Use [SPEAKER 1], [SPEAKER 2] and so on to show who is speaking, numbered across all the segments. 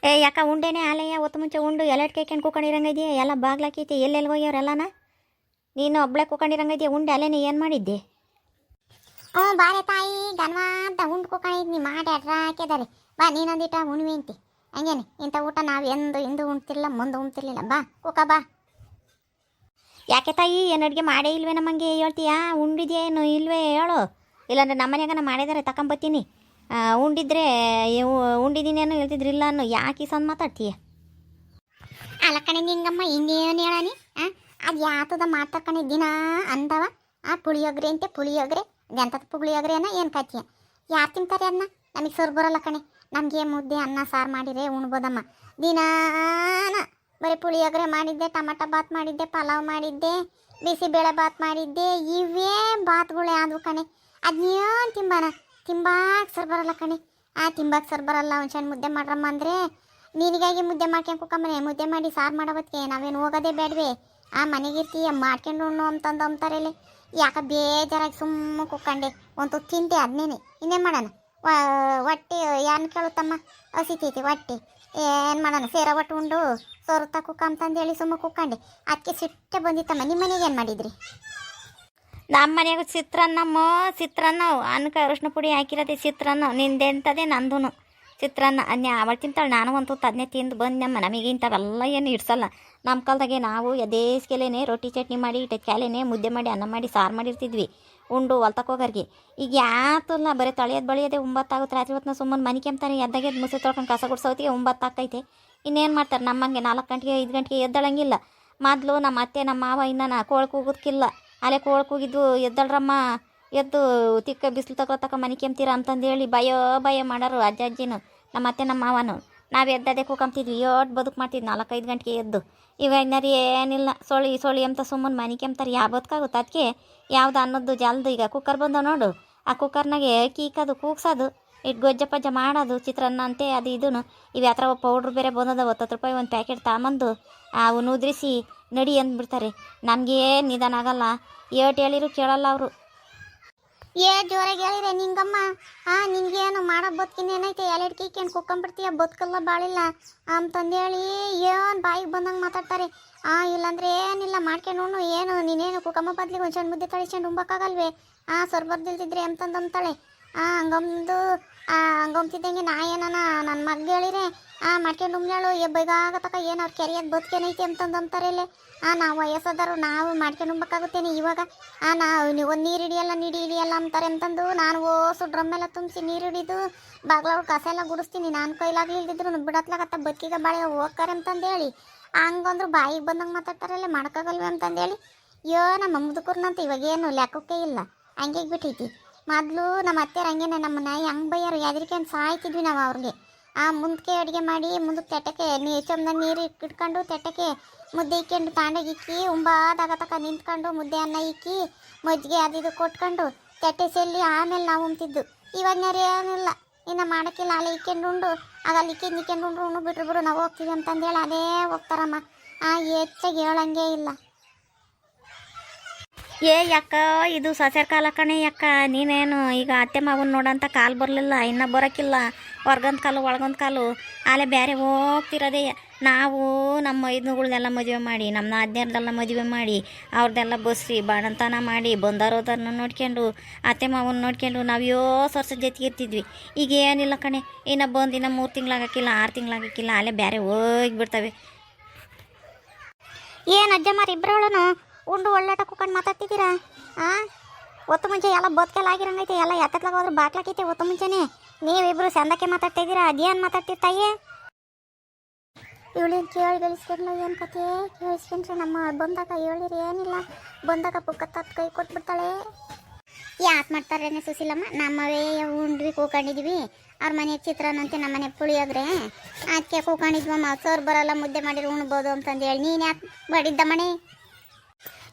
[SPEAKER 1] ಏ ಯಾಕ ಉಂಡೇನೆ ಆಲಯ್ಯ ಒತ್ತು ಮುಂಚೆ ಉಂಡು ಎಲೆಟ್ ಕೇಳ್ಕೊಂಡು ಕೂಕೊಂಡಿರಂಗಿದೆಯಾ ಎಲ್ಲ ಬಾಗ್ಲಾಕೈತಿ ಎಲ್ಲೆಲ್ಲಿ ಹೋಗ್ಯವ್ರೆಲ್ಲನ ನೀನು ಒಬ್ಳೆ ಕೂಕೊಂಡಿರಂಗಿದೆಯಾ ಉಂಡೆ ಅಲ್ಲೇನೆ ಏನು ಮಾಡಿದ್ದೆ?
[SPEAKER 2] ಬಾರೆ ತಾಯಿ ಗನ್ವ ಅಂತ ಉಂಡು ಕೂಕೊಂಡಿದ್ನಿ ಮಾಡಿ ಅಡ್ರಾಕಿದಾರೆ. ಬಾ ನೀನೊಂದಿಟ ಉಣ್ವಿ ಅಂತಿ ಹಂಗೇನೆ ಇಂಥ ಊಟ ನಾವು ಹಿಂದೆ ಉಣ್ತಿರ್ಲಿಲ್ಲ ಮುಂದೆ ಉಣ್ತಿರ್ಲಿಲ್ಲ. ಬಾ ಕೂಕ ಬಾ.
[SPEAKER 1] ಯಾಕೆ ತಾಯಿ ಏನು ಅಡುಗೆ ಮಾಡೇ ಇಲ್ವೇ ನಮ್ಮಂಗೆ ಹೇಳ್ತೀಯಾ? ಉಂಡಿದ್ಯೇನು ಇಲ್ವೇ ಹೇಳು, ಇಲ್ಲಾಂದ್ರೆ ನಮ್ಮನೆಯಾಗ ನಾ ಮಾಡಿದಾರೆ ತಗೊಂಬತ್ತೀನಿ. ಉಂಡಿದ್ರೆ ಉಂಡಿದ್ದೀನೇನು ಹೇಳ್ತಿದ್ರಿಲ್ಲ ಅನ್ನೋ ಯಾಕೆ ಸಂದ್ ಮಾತಾಡ್ತೀಯ?
[SPEAKER 2] ಅಲ್ಲ ಕಣೆ ನಿಂಗಮ್ಮ ಇನ್ನೇನು ಹೇಳನಿ ಅದು ಯಾತದ ಮಾತಾಡ್ಕಣೆ ದಿನ ಅಂದವ. ಪುಳಿಯೋಗ್ರೆ ಅಂತೆ ಪುಳಿಯೋಗ್ರೆ ಎಂಥದ್ದು ಪುಳಿಯೋಗ್ರೆನ ಏನು ಕಾಯ್ತೀಯ? ಯಾರು ತಿಂತಾರೆ ಅದನ್ನ? ನಮಗೆ ಸರ್ ಬರೋಲ್ಲ ಕಣೆ. ನಮಗೆ ಮುದ್ದೆ ಅನ್ನ ಸಾರು ಮಾಡಿದರೆ ಉಣ್ಬೋದಮ್ಮ. ದಿನಾನ ಬರೀ ಪುಳಿಯೋಗ್ರೆ ಮಾಡಿದ್ದೆ, ಟೊಮಟೊ ಬಾತ್ ಮಾಡಿದ್ದೆ, ಪಲಾವ್ ಮಾಡಿದ್ದೆ, ಬಿಸಿಬೇಳೆ ಬಾತ್ ಮಾಡಿದ್ದೆ, ಇವೇ ಬಾತ್ಗಳೇ ಆದವು ಕಣೆ. ಅದನ್ನೇನು ತಿಂಬಾಕ್ ಸರ್ ಬರಲ್ಲ ಕಣೆ. ತಿಂಬಾಕ್ ಸರ್ ಬರಲ್ಲ. ಒಂದ್ಸಣ್ಣ ಮುದ್ದೆ ಮಾಡ್ರಮ್ಮ ಅಂದರೆ ನಿನಗಾಗಿ ಮುದ್ದೆ ಮಾಡ್ಕೊಂಡು ಕುಕ್ಕಮ್ಮನೆ ಮುದ್ದೆ ಮಾಡಿ ಸಾರು ಮಾಡೋವತ್ತಿಗೆ ನಾವೇನು ಹೋಗೋದೇ ಬೇಡವೆ? ಮನೆಗಿರ್ತೀಯ ಮಾಡ್ಕೊಂಡು ಉಣ್ಣು ಅಂತಂದು ಅಂತಾರಲ್ಲಿ. ಯಾಕೆ ಬೇಜಾರಾಗಿ ಸುಮ್ಮ ಕುಕ್ಕಂಡೆ ಒಂದು ತಿಂತೆ ಅದನ್ನೇನೆ ಇನ್ನೇನು ಮಾಡೋಣ? ಹೊಟ್ಟೆ ಏನು ಕೇಳುತ್ತಮ್ಮ, ಹಸಿತೈತಿ ಹೊಟ್ಟೆ. ಏನು ಮಾಡೋಣ? ಸೇರ ಒಟ್ಟು ಉಂಡು ಸೋರುತ್ತಾ ಕುಕ್ಕ ಅಂತಂದೇಳಿ ಸುಮ್ಮ ಕುಕ್ಕಂಡೆ. ಅದಕ್ಕೆ ಸಿಟ್ಟೆ ಬಂದಿತ್ತಮ್ಮ. ನಿಮ್ಮ ಮನೆಗೆ ಏನು ಮಾಡಿದ್ರಿ?
[SPEAKER 1] ನಮ್ಮ ಮನೆಯಾಗ ಚಿತ್ರಾನ್ನ ಅನ್ಕ ಅರಿಶಿನ ಪುಡಿ ಹಾಕಿರೋದೆ ಚಿತ್ರಾನ್ನ. ನಿಂದೆಂಥದೇ ನಂದು ಚಿತ್ರಾನ್ನ. ಅದನ್ನೇ ಅವಳು ತಿಂತಾಳೆ, ನಾನು ಒಂದು ಅದನ್ನೇ ತಿಂದು ಬಂದಮ್ಮ. ನಮಗೆ ಇಂಥವೆಲ್ಲ ಏನು ಇಡ್ಸಲ್ಲ. ನಮ್ಮ ಕಾಲದಾಗೆ ನಾವು ಎದೇಸ್ಗೆಲೇನೆ ರೊಟ್ಟಿ ಚಟ್ನಿ ಮಾಡಿ ಇಟ್ಟದ್ಕಾಲೇನೆ ಮುದ್ದೆ ಮಾಡಿ ಅನ್ನ ಮಾಡಿ ಸಾರು ಮಾಡಿರ್ತಿದ್ವಿ ಉಂಡು ಹೊಲ್ತಕ್ಕೋಗರ್ಗೆ. ಈಗ ಯಾತಲ್ಲ ಬರೀ ತಳಿಯೋದು ಬಳಿಯೋದೆ 9 ರಾತ್ರಿ ಹೊತ್ತಿನ ಸುಮ್ಮನೆ ಮನೆ ಕೆಮ್ತಾನೆ ಎದ್ದಾಗೆ ಮುಸೆ ತೊಳ್ಕೊಂಡು ಕಸ ಗುಡ್ಸೋತಿಗೆ 9 ಆಗ್ತೈತೆ. ಇನ್ನೇನು ಮಾಡ್ತಾರೆ? ನಮ್ಮಂಗೆ 4 ಗಂಟೆಗೆ 5 ಗಂಟೆಗೆ ಎದ್ದಳಂಗಿಲ್ಲ. ಮೊದಲು ನಮ್ಮ ಅತ್ತೆ ನಮ್ಮ ಮಾವ ಇನ್ನೂ ಕೋಳು ಕೂಗೋದಕ್ಕಿಲ್ಲ. ಅಲ್ಲೇ ಕೋಳು ಕೂಗಿದ್ದು ಎದ್ದಳ್ರಮ್ಮ ಎದ್ದು ತಿಕ್ಕ ಬಿಸಿಲು ತಗೊಳತಕ್ಕ ಮನೆ ಕೆಮ್ತೀರ ಅಂತಂದೇಳಿ ಭಯ ಮಾಡೋರು ಅಜ್ಜಿನೂ ನಮ್ಮ ಅತ್ತೆ ನಮ್ಮ ಮಾವನು. ನಾವು ಎದ್ದದೇ ಕೂಕಂತಿದ್ವಿ, ಏಟ್ ಬದುಕು ಮಾಡ್ತಿದ್ವಿ 4-5 ಗಂಟೆಗೆ ಎದ್ದು. ಇವಾಗನಾರು ಏನಿಲ್ಲ, ಸೊಳಿ ಅಂತ ಸುಮ್ಮನೆ ಮನೆ ಕೆಮ್ತಾರೆ. ಯಾವ ಬದುಕಾಗುತ್ತೆ? ಅದಕ್ಕೆ ಯಾವ್ದು ಅನ್ನೋದು ಜಲ್ದು. ಈಗ ಕುಕ್ಕರ್ ಬಂದವ ನೋಡು, ಆ ಕುಕ್ಕರ್ನಾಗೆ ಕೀಕೋದು ಕೂಗ್ಸೋದು ಇಟ್ಟು ಗೊಜ್ಜ ಪಜ್ಜ ಮಾಡೋದು ಚಿತ್ರಾನ್ನ ಅಂತೆ ಅದು ಇದೂ. ಇವು ಯಾವ ಥರ ಪೌಡ್ರ್ ಬೇರೆ ಬಂದದ 10 ರೂಪಾಯಿ ಒಂದು ಪ್ಯಾಕೆಟ್ ತಗೊಂಬಂದು ಅವನು ಉದ್ರಿಸಿ ನಡಿ ಅಂದ್ಬಿಡ್ತಾರೆ. ನಮಗೆ ನಿಧಾನ ಆಗಲ್ಲ, ಏಟು ಹೇಳಿರು ಕೇಳಲ್ಲ ಅವರು.
[SPEAKER 2] ಜೋರಾಗಿ ಹೇಳಿರೆ ನಿಂಗಮ್ಮ. ನಿಂಗೇನು ಮಾಡೋ ಬದುಕಿನ ಏನೈತೆ? ಎಲೆಡ್ ಕೀಕೇನು ಕುಕ್ಕೊಂಬಿಡ್ತೀಯ, ಬದುಕಲ್ಲ ಬಾಳಿಲ್ಲ ಅಂತಂದೇಳಿ ಏನು ಬಾಯಿಗೆ ಬಂದಂಗೆ ಮಾತಾಡ್ತಾರೆ. ಇಲ್ಲಾಂದ್ರೆ ಏನಿಲ್ಲ ಮಾಡ್ಕೊಂಡು ಏನು ನೀನೇನು ಕುಕ್ಕಮ್ಮ ಬದ್ಲಿಗೆ ಒಂದು ಸಣ್ಣ ಮುದ್ದೆ ತಳಿಸ್ಕೊಂಡು ಉಂಬಕ್ಕಾಗಲ್ವೇ? ಸರ್ ಬರ್ದಿಲ್ತಿದ್ರೆ ಅಂತಂದಂತಾಳೆ. ಹಂಗಂತಿದ್ದಂಗೆ ನಾ ಏನನ ನನ್ನ ಮಗ ಹೇಳಿರೆ ಮಾಡ್ಕೊಂಡು ಉಮ್ನಾಳು ಬೇಗಾಗತಕ್ಕ ಏನು ಅವ್ರು ಕೆರಿಯೋದು ಬದುಕೇನೈತಿ ಅಂತಂದಂತಾರೆ. ಇಲ್ಲೇ ನಾವು ವಯಸ್ಸಾದರು ನಾವು ಮಾಡ್ಕೊಂಡು ಉಂಬಕ್ಕಾಗುತ್ತೇನೆ ಇವಾಗ. ನೀವು ಒಂದು ನೀರು ಹಿಡಿಯಲ್ಲ ಅಂತಾರೆ ಅಂತಂದು ನಾನು ಡ್ರಮ್ಮೆಲ್ಲ ತುಂಬಿಸಿ ನೀರು ಹಿಡಿದು ಬಾಗ್ಲವ್ರು ಕಸ ಎಲ್ಲ ಗುಡಿಸ್ತೀನಿ. ನಾನು ಕೈಲಾಗ್ಲಿ ಇಲ್ದಿದ್ರು ಬಿಡತ್ಲಾಗತ್ತ ಬದುಕಿಗೆ ಬಾಳೆ ಹೋಗ್ತಾರೆ ಅಂತಂದೇಳಿ ಹಂಗಂದ್ರು ಬಾಯಿಗೆ ಬಂದಂಗೆ ಮಾತಾಡ್ತಾರಲ್ಲೇ ಮಾಡೋಕ್ಕಾಗಲ್ವೇ ಅಂತಂದೇಳಿ. ನಮ್ಮ ಮುದುಕರ್ನಂತ ಇವಾಗೇನು ಲೆಕ್ಕಕ್ಕೆ ಇಲ್ಲ, ಹಂಗೆ ಬಿಟ್ಟೈತಿ. ಮೊದಲು ನಮ್ಮ ಅತ್ತೆಯರು ಹಂಗೇನೆ ನಮ್ಮನ್ನ ಹೆಂಗೆ ಬೈಯಾರು ಎದರಿಕೆಂದು ಸಾಯ್ತಿದ್ವಿ ನಾವು ಅವ್ರಿಗೆ. ಮುಂದಕ್ಕೆ ಅಡುಗೆ ಮಾಡಿ ಮುಂದಕ್ಕೆ ತೆಟ್ಟಕ್ಕೆ ಚಮ್ದಾಗ ನೀರು ಇಟ್ಕೊಂಡು ತೆಟ್ಟಕ್ಕೆ ಮುದ್ದೆ ಇಕ್ಕೊಂಡು ತಾಂಡಾಗ ಇಕ್ಕಿ ಉಂಬಾದಾಗತಕ್ಕ ನಿಂತ್ಕೊಂಡು ಮುದ್ದೆ ಅನ್ನ ಇಕ್ಕಿ ಮಜ್ಜಿಗೆ ಅದು ಕೊಟ್ಕೊಂಡು ತೆಟ್ಟೆ ಚೆಲ್ಲಿ ಆಮೇಲೆ ನಾವು ಉಂಬ್ತಿದ್ದು. ಇವಾಗನಾರು ಏನಿಲ್ಲ, ಇನ್ನು ಮಾಡೋಕ್ಕಿಲ್ಲ. ಅಲ್ಲಿ ಇಕ್ಕೊಂಡು ಉಂಡು ಆಗ ಅಲ್ಲಿ ನಿಕ್ಕೊಂಡು ಉಂಡ್ರು ಬಿಟ್ರು ನಾವು ಹೋಗ್ತೀವಿ ಅಂತಂದೇಳಿ ಅದೇ ಹೋಗ್ತಾರಮ್ಮ. ಹೆಚ್ಚಾಗಿ ಹೇಳಂಗೆ ಇಲ್ಲ.
[SPEAKER 1] ಯಾಕ ಇದು ಸಸ್ಯರ ಕಾಲ ಕಣೆ ಯಾಕ? ನೀನೇನು ಈಗ ಅತ್ತೆ ಮಾವನ್ ನೋಡಂತ ಕಾಲು ಬರಲಿಲ್ಲ, ಇನ್ನೂ ಬರೋಕ್ಕಿಲ್ಲ. ಹೊರ್ಗಂದು ಕಾಲು ಒಳಗೊಂದು ಕಾಲು ಆಲೆ ಬೇರೆ ಹೋಗ್ತಿರೋದೇ. ನಾವು ನಮ್ಮ ಮೈದುಗಳನ್ನೆಲ್ಲ ಮದುವೆ ಮಾಡಿ ನಮ್ಮ ನಾದ್ನೇರ್ದೆಲ್ಲ ಮದುವೆ ಮಾಡಿ ಅವ್ರದ್ದೆಲ್ಲ ಬಸ್ರಿ ಬಾಣಂತನ ಮಾಡಿ ಬಂದರೋದನ್ನು ನೋಡ್ಕೊಂಡು ಅತ್ತೆ ಮಾವನ್ನ ನೋಡ್ಕೊಂಡು ನಾವು ವರ್ಷದ ಜೊತೆಗೆ ಇರ್ತಿದ್ವಿ. ಈಗ ಏನಿಲ್ಲ ಕಣೆ, ಇನ್ನು ಬಂದು ಇನ್ನು 3 ತಿಂಗಳಾಗಕ್ಕಿಲ್ಲ 6 ತಿಂಗಳಾಗಕ್ಕಿಲ್ಲ ಆಲೆ ಬೇರೆ ಹೋಗಿಬಿಡ್ತವೆ.
[SPEAKER 2] ಏನು ಅಜ್ಜಮ್ಮಾರು ಇಬ್ಬರವಳನು ಉಂಡು ಒಳ್ಳಾಟ ಕುಕ್ಕೊಂಡು ಮಾತಾಡ್ತಿದ್ದೀರಾ? ಒತ್ತು ಮುಂಚೆ ಎಲ್ಲ ಬದುಕೆಲ್ಲ ಆಗಿರಂಗೈತೆ, ಎಲ್ಲ ಎತ್ತತ್ಲಾಗ ಹೋದ್ರೆ ಬಾಕ್ಲಾಕೈತೆ. ಒತ್ತು ಮುಂಚೆನೇ ನೀವಿಬ್ರು ಚಂದಕ್ಕೆ ಮಾತಾಡ್ತಾ ಇದ್ದೀರಾ. ಅದೇನು ಮಾತಾಡ್ತಿರ್ತಾಯೇ? ಇವಳೇನು ಕೇಳಿ ಗಳಿಸ್ಕೊಂಡ್ಲ ಏನು ಕತೆ? ಕೇಳಿಸ್ಕೊಂಡ್ರೆ ನಮ್ಮ ಬಂದಾಗ ಹೇಳಿರಿ ಏನಿಲ್ಲ, ಬಂದಾಗ ಪುಕ್ಕತ್ತ ಕೈ ಕೊಟ್ಬಿಡ್ತಾಳೆ. ಯಾಕೆ ಮಾಡ್ತಾರೇನೆ ಸುಶೀಲಮ್ಮ? ನಮ್ಮವೇ ಉಂಡ್ವಿ ಕೂಕೊಂಡಿದ್ವಿ. ಅವ್ರ ಮನೆಗೆ ಚಿತ್ರಾನ್ನಂತೆ ನಮ್ಮ ಮನೆ ಪುಳಿಯೋಗ್ರೆ ಅದಕ್ಕೆ ಕೂಕೊಂಡಿದ್ವಮ್ಮ. ಸರ್ ಬರಲ್ಲ ಮುದ್ದೆ ಮಾಡಿರಿ ಉಣ್ಬೋದು ಅಂತಂದೇಳಿ ನೀನು ಯಾಕೆ ಬಡಿದ್ದ ಮನೆ?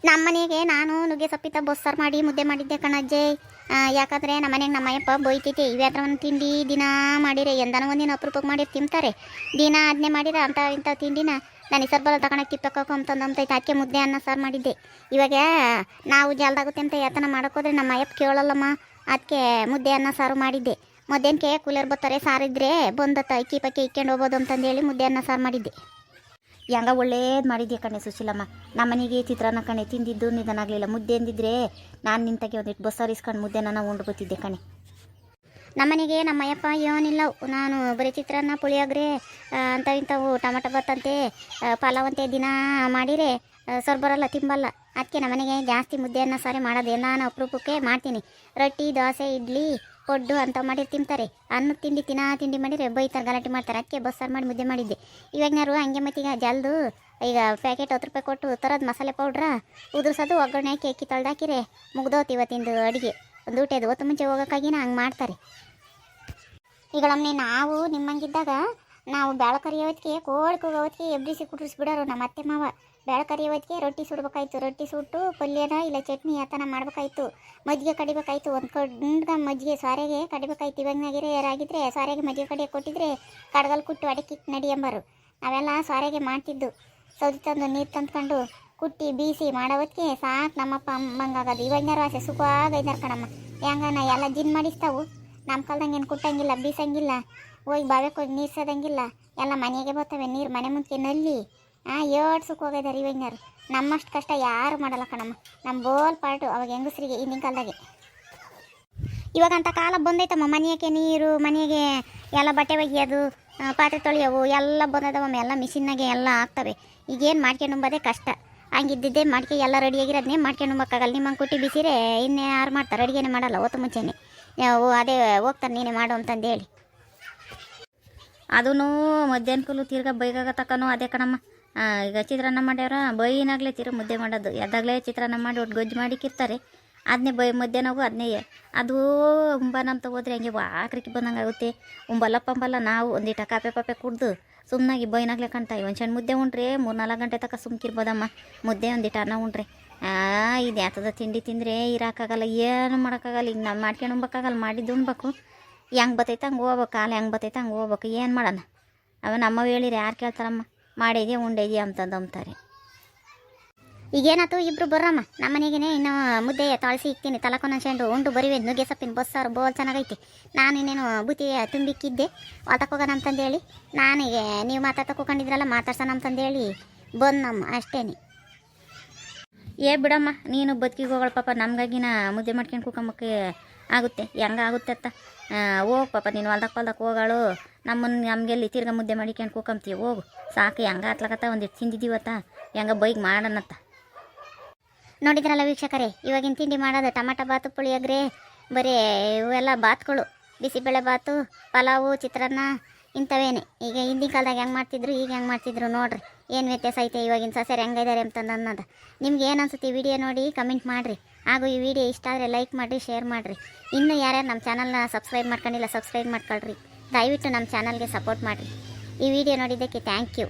[SPEAKER 2] ನಮ್ಮ ಮನೆಗೆ ನಾನು ನುಗ್ಗೆ ಸೊಪ್ಪಿತ ಬಸ್ಸಾರು ಮಾಡಿ ಮುದ್ದೆ ಮಾಡಿದ್ದೆ ಕಣಜ್ಜೆ. ಯಾಕಂದರೆ ನಮ್ಮ ಮನೆಗೆ ನಮ್ಮ ಅಯ್ಯಪ್ಪ ಬೈತೈತೆ. ಇವ್ಯಾತ್ರ ಒಂದು ತಿಂಡಿ ದಿನ ಮಾಡಿರೆ ಎಂದನೋ ಒಂದಿನ ಅಪರೂಪಕ್ಕೆ ಮಾಡಿ ತಿಂತಾರೆ. ದಿನ ಅದನ್ನೇ ಮಾಡಿದ್ರೆ ಇಂಥ ತಿಂಡಿನ ನಾನು ಸರ್ ಬರೋ ತಗೊಳಕ್ಕೆ ತಿಪ್ಪಬೇಕು ಅಂತಂದೈತೆ. ಅದಕ್ಕೆ ಮುದ್ದೆ ಅನ್ನ ಸಾರು ಮಾಡಿದ್ದೆ. ಇವಾಗ ನಾವು ಜಲ್ದಾಗುತ್ತೆ ಅಂತ ಯಾತನ ಮಾಡೋಕ್ಕೋದ್ರೆ ನಮ್ಮ ಅಯ್ಯಪ್ಪ ಕೇಳಲ್ಲಮ್ಮ. ಅದಕ್ಕೆ ಮುದ್ದೆ ಅನ್ನ ಸಾರು ಮಾಡಿದ್ದೆ. ಮಧ್ಯಾಹ್ನಕ್ಕೆ ಕೂಲರ್ ಬರ್ತಾರೆ ಸಾರಿದ್ರೆ ಬಂದತ್ತ ಅಕ್ಕಿ ಪಕ್ಕಿ ಇಕ್ಕೊಂಡು ಹೋಗ್ಬೋದು ಅಂತಂದೇಳಿ ಮುದ್ದೆ ಅನ್ನ ಸಾರು ಮಾಡಿದ್ದೆ.
[SPEAKER 1] ಹೆಂಗ ಒಳ್ಳೇದು ಮಾಡಿದ್ಯಾ ಕಣೆ ಸುಶೀಲಮ್ಮ. ನಮ್ಮನೆಗೆ ಚಿತ್ರಾನ್ನ ಕಣೆ ತಿಂದಿದ್ದು ನಿಧಾನಾಗಲಿಲ್ಲ. ಮುದ್ದೆ ಅಂದಿದ್ರೆ ನಾನು ನಿಂತಾಗೆ ಒಂದಿಟ್ಟು ಬಸ್ಸಾರು ಇಸ್ಕೊಂಡು ಮುದ್ದೆ ನಾನು ಉಂಡು ಬರ್ತಿದ್ದೆ ಕಣೆ.
[SPEAKER 2] ನಮ್ಮನೆಗೆ ನಮ್ಮಯ್ಯಪ್ಪ ಏನಿಲ್ಲ, ನಾನು ಬರೀ ಚಿತ್ರಾನ್ನ ಪುಳಿಯೋಗರೆ ಇಂಥವು ಟೊಮಟೊ ಬತ್ತಂತೆ ಪಲಾವಂತೆ ದಿನ ಮಾಡಿರೆ ಬರೋಲ್ಲ ತಿಂಬಲ್ಲ. ಅದಕ್ಕೆ ನಮ್ಮನೆಗೆ ಜಾಸ್ತಿ ಮುದ್ದೆಯನ್ನು ಸಾರಿ ಮಾಡೋದು. ನಾನು ಅಪರೂಪಕ್ಕೆ ಮಾಡ್ತೀನಿ. ರೊಟ್ಟಿ ದೋಸೆ ಇಡ್ಲಿ ಪಡ್ಡು ಅಂತ ಮಾಡಿ ತಿಂತಾರೆ. ಅನ್ನದ ತಿಂಡಿ ಮಾಡಿದರೆ ಬೈತಾರೆ, ಗಲಾಟೆ ಮಾಡ್ತಾರೆ. ಅದಕ್ಕೆ ಬಸ್ಸಾರು ಮಾಡಿ ಮುದ್ದೆ ಮಾಡಿದ್ದೆ. ಇವಾಗನಾರು ಹಂಗೆ ಮತ್ತೀಗ ಜಲ್ದು ಈಗ ಪ್ಯಾಕೆಟ್ 10 ರೂಪಾಯಿ ಕೊಟ್ಟು ತರೋದು ಮಸಾಲೆ ಪೌಡ್ರ ಉದುರ್ಸೋದು, ಒಗ್ಗರಣೆ ಹಾಕಿ ಅಕ್ಕಿ ತೊಳ್ದಾಕಿರೆ ಮುಗ್ದೋತು ಇವತ್ತಿಂದು ಅಡುಗೆ. ಒಂದು ಊಟದ ಹೊತ್ತು ಮುಂಚೆ ಹೋಗೋಕ್ಕಾಗಿನ ಹಂಗೆ ಮಾಡ್ತಾರೆ. ಈಗ ನಾವು ನಿಮ್ಮಂಗಿದ್ದಾಗ ನಾವು ಬೇಳೆ ಕರಿಯೋ ಹೊತ್ತಿಗೆ ಕೋಳಿ ಕೂಗೋ ಹೊತ್ತಿಗೆ ಎಬ್ಬಿಸಿ ಕುಟ್ರಿಸ್ಬಿಡೋರು ನಮ್ಮ ಅತ್ತೆ ಮಾವ. ಬೇಳೆ ಕರಿಯೋ ಹೊತ್ತಿಗೆ ರೊಟ್ಟಿ ಸುಡ್ಬೇಕಾಯ್ತು. ರೊಟ್ಟಿ ಸುಟ್ಟು ಪಲ್ಯನ ಇಲ್ಲ ಚಟ್ನಿ ಆತನ ಮಾಡ್ಬೇಕಾಯ್ತು. ಮಜ್ಜಿಗೆ ಕಡಿಬೇಕಾಯ್ತು. ಒಂದು ಕಡ್ಗ ಮಜ್ಜಿಗೆ ಸಾರಿಗೆ ಕಡಿಬೇಕಾಯ್ತು. ಇವಾಗನಾಗಿರೆ ಯಾರಾಗಿದ್ರೆ ಸಾರಿಗೆ ಮಜ್ಜಿಗೆ ಕಡಿಯೋಕೆ ಕೊಟ್ಟಿದ್ರೆ ಕಡ್ಗಲ್ ಕುಟ್ಟು ಅಡಕಿಟ್ಟು ನಡಿಯಂಬರು. ನಾವೆಲ್ಲ ಸಾರಿಗೆ ಮಾಡ್ತಿದ್ದು. ಸೌದಿ ತಂದು ನೀರು ತಂದ್ಕೊಂಡು ಕುಟ್ಟಿ ಬೀಸಿ ಮಾಡೋ ಹೊತ್ತಿಗೆ ಸಾಕು ನಮ್ಮಪ್ಪ ಅಮ್ಮಂಗಾಗೋದು. ಇವಾಗನಾರು ಆಸೆ ಸುಖವಾಗೈದಾರ ಕಣಮ್ಮ. ಹೆಂಗನ ಎಲ್ಲ ಜಿನ್ ಮಾಡಿಸ್ತಾವು. ನಮ್ಮ ಕಾಲ್ದಂಗೆ ಏನು ಕುಟ್ಟಂಗಿಲ್ಲ, ಬೀಸಂಗಿಲ್ಲ, ಹೋಗಿ ಬಾವೆಗೆ ಹೋಗಿ ನೀರು ಸೋದಂಗಿಲ್ಲ. ಎಲ್ಲ ಮನೆಗೆ ಬರ್ತವೆ ನೀರು. ಮನೆ ಮುಂದೆ ನಲ್ಲಿ ಏಟ್ ಸುಖ ಹೋಗಿದ್ದಾರೆ ಇವಾಗನಾರು. ನಮ್ಮಷ್ಟು ಕಷ್ಟ ಯಾರು ಮಾಡಲ್ಲ ಕಣಮ್ಮ. ನಮ್ಮ ಬೋಲ್ ಪಾರ್ಟು ಅವಾಗ ಹೆಂಗಸ್ರಿಗೆ ಹಿಂದಿನ ಕಾಲದಾಗೆ. ಇವಾಗಂತ ಕಾಲ ಬಂದೈತಮ್ಮ. ಮನೆಗೆ ನೀರು, ಮನೆಗೆ ಎಲ್ಲ ಬಟ್ಟೆ ಒಗೆಯೋದು, ಪಾತ್ರೆ ತೊಳೆಯೋವು ಎಲ್ಲ ಬಂದದವಮ್ಮ. ಎಲ್ಲ ಮಿಷಿನ್ನಾಗೆ ಎಲ್ಲ ಆಗ್ತವೆ. ಈಗೇನು ಮಾಡ್ಕೊಂಡು ಕಷ್ಟ. ಹಂಗಿದ್ದಿದ್ದೆ ಮಾಡ್ಕೆ ಎಲ್ಲ ರೆಡಿಯಾಗಿರೋದನ್ನೇ ಮಾಡ್ಕೊಂಡು ನಿಮ್ಮಂಗೆ ಕುಟ್ಟಿ ಬಿಸಿರೆ ಇನ್ನೇ ಯಾರು ಮಾಡ್ತಾರೆ? ಅಡುಗೆನೇ ಮಾಡಲ್ಲ ಹೊತ್ತು ಮುಂಚೆನೆ. ಅದೇ ಹೋಗ್ತಾರೆ ನೀನೇ ಮಾಡು ಅಂತಂದೇಳಿ.
[SPEAKER 1] ಅದೂ ಮಧ್ಯಾಹ್ನಕ್ಕೂ ತಿರ್ಗಾ ಬೈಗಾಗ ತಕ್ಕನೂ ಅದೇ ಕಣಮ್ಮ. ಈಗ ಚಿತ್ರಾನ್ನ ಮಾಡ್ಯಾರ ಬೈನಾಗಲೇ ತಿರ್ಗಿ ಮುದ್ದೆ ಮಾಡೋದು. ಎದ್ದಾಗಲೇ ಚಿತ್ರಾನ್ನ ಮಾಡಿ ಒಟ್ಟು ಗೊಜ್ಜು ಮಾಡಿಕ್ಕಿರ್ತಾರೆ. ಅದನ್ನೇ ಮಧ್ಯಾಹ್ನಗೂ ಅದನ್ನೇ. ಅದು ಉಂಬನಂತ ಹೋದ್ರೆ ಹಂಗೆ ಆಕ್ರಿಕೆ ಬಂದಂಗೆ ಆಗುತ್ತೆ. ಉಂಬಲ್ಲ ನಾವು ಒಂದಿಟ್ಟು ಕಾಪೆ ಪಾಪೆ ಕುಡ್ದು ಸುಮ್ಮನಾಗಿ ಬೈನಾಗಲೇ ಕಾಣ್ತಾವೆ. ಒಂದು ಸಣ್ಣ ಮುದ್ದೆ ಉಂಡ್ರೆ 3-4 ಗಂಟೆ ತನಕ ಸುಮ್ಕಿರ್ಬೋದಮ್ಮ. ಮುದ್ದೆ ಒಂದಿಟ್ಟು ಅನ್ನ ಉಂಡ್ರೆ ಇದು ಯಾತದ ತಿಂಡಿ ತಿಂದರೆ ಇರೋಕ್ಕಾಗಲ್ಲ, ಏನು ಮಾಡೋಕ್ಕಾಗಲ್ಲ. ಈಗ ನಾವು ಮಾಡ್ಕೊಂಡು ಉಣ್ಬೇಕಾಗಲ್ಲ, ಮಾಡಿದ್ದು ಉಣ್ಬೇಕು. ಹೆಂಗೆ ಬತ್ತೈತೆ ಹಂಗೆ ಹೋಗ್ಬೇಕು, ಕಾಲ ಹೆಂಗೆ ಬತ್ತೈತೆ ಹಂಗೆ ಹೋಗ್ಬೇಕು. ಏನು ಮಾಡೋಣ? ಅವ ನಮ್ಮವು ಹೇಳಿರಿ ಯಾರು ಕೇಳ್ತಾರಮ್ಮ? ಮಾಡಿದ್ಯಾ ಉಂಡೈದ್ಯಾ ಅಂತಂದು ಅಂಬ್ತಾರೆ.
[SPEAKER 2] ಈಗೇನಾಯ್ತು ಇಬ್ರು ಬರ್ರಮ್ಮ ನಮ್ಮ ಮನೆಗೇನೆ. ಇನ್ನು ಮುದ್ದೆ ತಾಳಿಸಿ ಇಕ್ತೀನಿ. ತಲಕೊಂದು ಉಂಡು ಬರಿವೆ ನುಗ್ಗೆ ಸೊಪ್ಪಿನ ಬಸ್ಸಾರು ಬೋಲ್ ಚೆನ್ನಾಗೈತಿ. ನಾನು ಇನ್ನೇನು ಬುತ್ತಿ ತುಂಬಿಕ್ಕಿದ್ದೆ ಹೋಗೋಣ ಅಂತಂದೇಳಿ. ನಾನೀಗೆ ನೀವು ಮಾತಾಡ್ಕೊಂಡಿದ್ರಲ್ಲ ಮಾತಾಡ್ಸೋಣ ಅಂತಂದೇಳಿ ಬಂದಮ್ಮ ಅಷ್ಟೇನೆ.
[SPEAKER 1] ಬಿಡಮ್ಮ ನೀನು ಬದುಕಿಗೆ ಹೋಗೋಳು ಪಾಪ. ನಮಗಾಗಿನ ಮುದ್ದೆ ಮಾಡ್ಕೊಂಡು ಕೂಕಂಬಕ್ಕೆ ಆಗುತ್ತೆ, ಹೆಂಗಾಗುತ್ತೆ ಅತ್ತ. ಹೋಗು ಪಾಪ ನೀನು ಹೊಲ್ದಕ್ಕೆ ಹೋಗಾಳು. ನಮಗೆಲ್ಲಿ ತಿರ್ಗ ಮುದ್ದೆ ಮಾಡಿಕೊಂಡು ಕೂಕಂತೀವಿ. ಹೋಗು ಸಾಕು. ಹೆಂಗ ಹತ್ಲಕತ್ತ ಒಂದಿಟ್ಟು ತಿಂದಿದ್ದೀವತ್ತ, ಹೆಂಗ ಬೈಕ್ ಮಾಡೋಣತ್ತ.
[SPEAKER 2] ನೋಡಿದ್ರಲ್ಲ ವೀಕ್ಷಕರೇ, ಇವಾಗಿನ ತಿಂಡಿ ಮಾಡೋದು ಟೊಮಾಟೊ ಬಾತು, ಪುಳಿಯೋಗರೆ, ಬರೀ ಇವೆಲ್ಲ ಬಾತ್ಗಳು. ಬಿಸಿಬೇಳೆ ಬಾತು, ಪಲಾವು, ಚಿತ್ರಾನ್ನ ಇಂಥವೇನೆ. ಈಗ ಹಿಂದಿನ ಕಾಲದಾಗ ಹೆಂಗೆ ಮಾಡ್ತಿದ್ರು, ಈಗ ಹೆಂಗೆ ಮಾಡ್ತಿದ್ರು ನೋಡ್ರಿ. ಏನು ವ್ಯತ್ಯಾಸ ಐತೆ ಇವಾಗಿನ ಸೊಸೆರು ಹೆಂಗಿದ್ದಾರೆ ಅಂತಂದು ಅನ್ನೋದು. ನಿಮ್ಗೆ ಏನು ಅನ್ಸುತ್ತೆ ಈ ವಿಡಿಯೋ ನೋಡಿ ಕಮೆಂಟ್ ಮಾಡಿರಿ. ಹಾಗೂ ಈ ವಿಡಿಯೋ ಇಷ್ಟ ಆದರೆ ಲೈಕ್ ಮಾಡಿರಿ, ಶೇರ್ ಮಾಡಿರಿ. ಇನ್ನೂ ಯಾರ್ಯಾರು ನಮ್ಮ ಚಾನಲ್ನ ಸಬ್ಸ್ಕ್ರೈಬ್ ಮಾಡ್ಕೊಂಡಿಲ್ಲ ಸಬ್ಸ್ಕ್ರೈಬ್ ಮಾಡ್ಕೊಳ್ರಿ. ದಯವಿಟ್ಟು ನಮ್ಮ ಚಾನಲ್ಗೆ ಸಪೋರ್ಟ್ ಮಾಡಿರಿ. ಈ ವಿಡಿಯೋ ನೋಡಿದ್ದಕ್ಕೆ ಥ್ಯಾಂಕ್ ಯು.